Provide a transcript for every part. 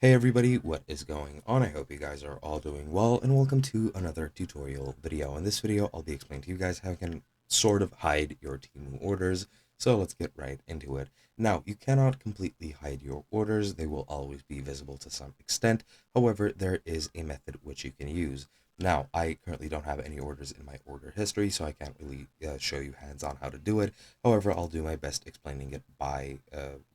Hey everybody, what is going on? I hope you guys are all doing well, and welcome to another tutorial video. In this video, I'll be explaining to you guys how you can sort of hide your Temu orders. So let's get right into it. Now, you cannot completely hide your orders. They will always be visible to some extent. However, there is a method which you can use. Now, I currently don't have any orders in my order history, so I can't really show you hands-on how to do it. However, I'll do my best explaining it by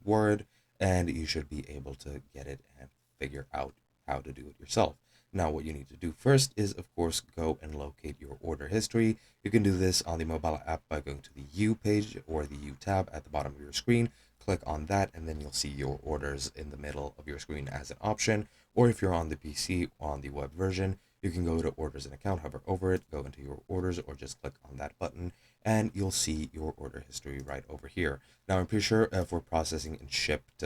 word, and you should be able to get it and figure out how to do it yourself. Now, what you need to do first is, of course, go and locate your order history. You can do this on the mobile app by going to the U page or the U tab at the bottom of your screen. Click on that, and then you'll see your orders in the middle of your screen as an option. Or if you're on the PC or on the web version, you can go to orders and account, hover over it, go into your orders, or just click on that button, and you'll see your order history right over here. Now, I'm pretty sure for processing and shipped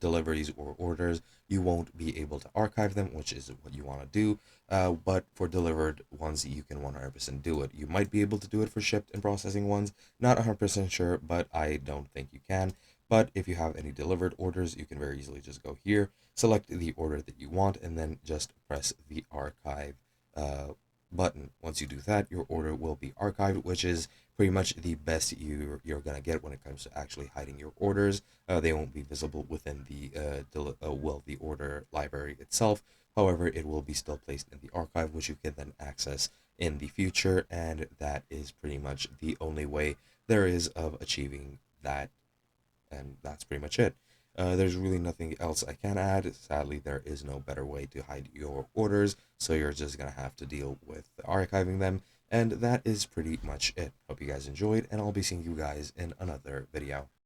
deliveries or orders, you won't be able to archive them, which is what you want to do. But for delivered ones, you can 100% do it. You might be able to do it for shipped and processing ones. Not 100% sure, but I don't think you can. But if you have any delivered orders, you can very easily just go here, select the order that you want, and then just press the archive uh, button. Once you do that, your order will be archived, which is pretty much the best you're gonna get when it comes to actually hiding your orders. They won't be visible within the order library itself. However, it will be still placed in the archive, which you can then access in the future, and that is pretty much the only way there is of achieving that, and that's pretty much it. There's really nothing else I can add. Sadly, there is no better way to hide your orders, so you're just gonna have to deal with archiving them, and that is pretty much it. Hope you guys enjoyed, and I'll be seeing you guys in another video.